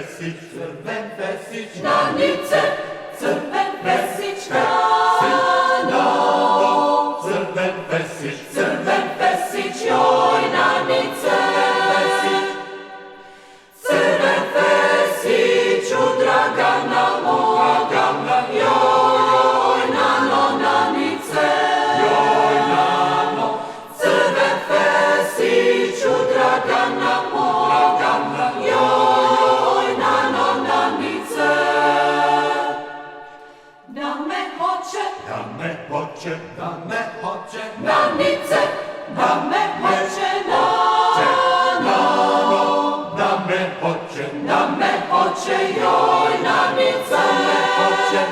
Fesić, crven Fesić, Danice, crven Fesić, Dano. crven Fesić, Crven Fesić, joj, Danice. Crven Fesić, u Dragana moga, joj, Nano, Danice. joj Nano, Crven Fesić, u Dragana moga, joj, Nano, Danice. Da me hoće, da me hoće, da me hoće, Danice, da me hoće, Nano. da me hoće, Da me hoće, joj, Danice. hoće,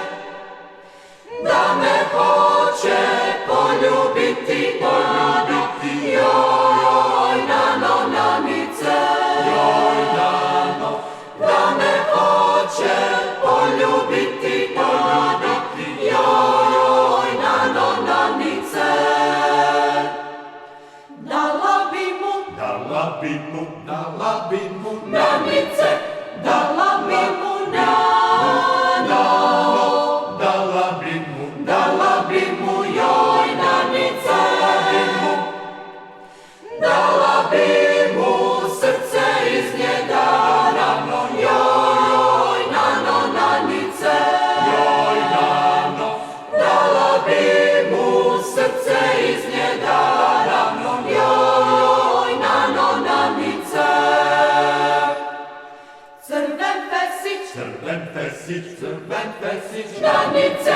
Da me hoće poljubiti, joj, Nano, Danice. joj Nano, Da me hoće poljubiti, joj, Nano, Danice. Dala bi mu, dala bi mu, dala bi mu, Danice, dala bi mu, Nano. dala bi mu, Dala bi mu, joj, Danice. Dala bi mu srce iz njega, Nano, joj, Nano, Danice. joj Nano, Dala bi mu srce iz njega, Nano, joj, Nano, Danice. Crven Fesić, crven Fesić, crven Fesić, Danice.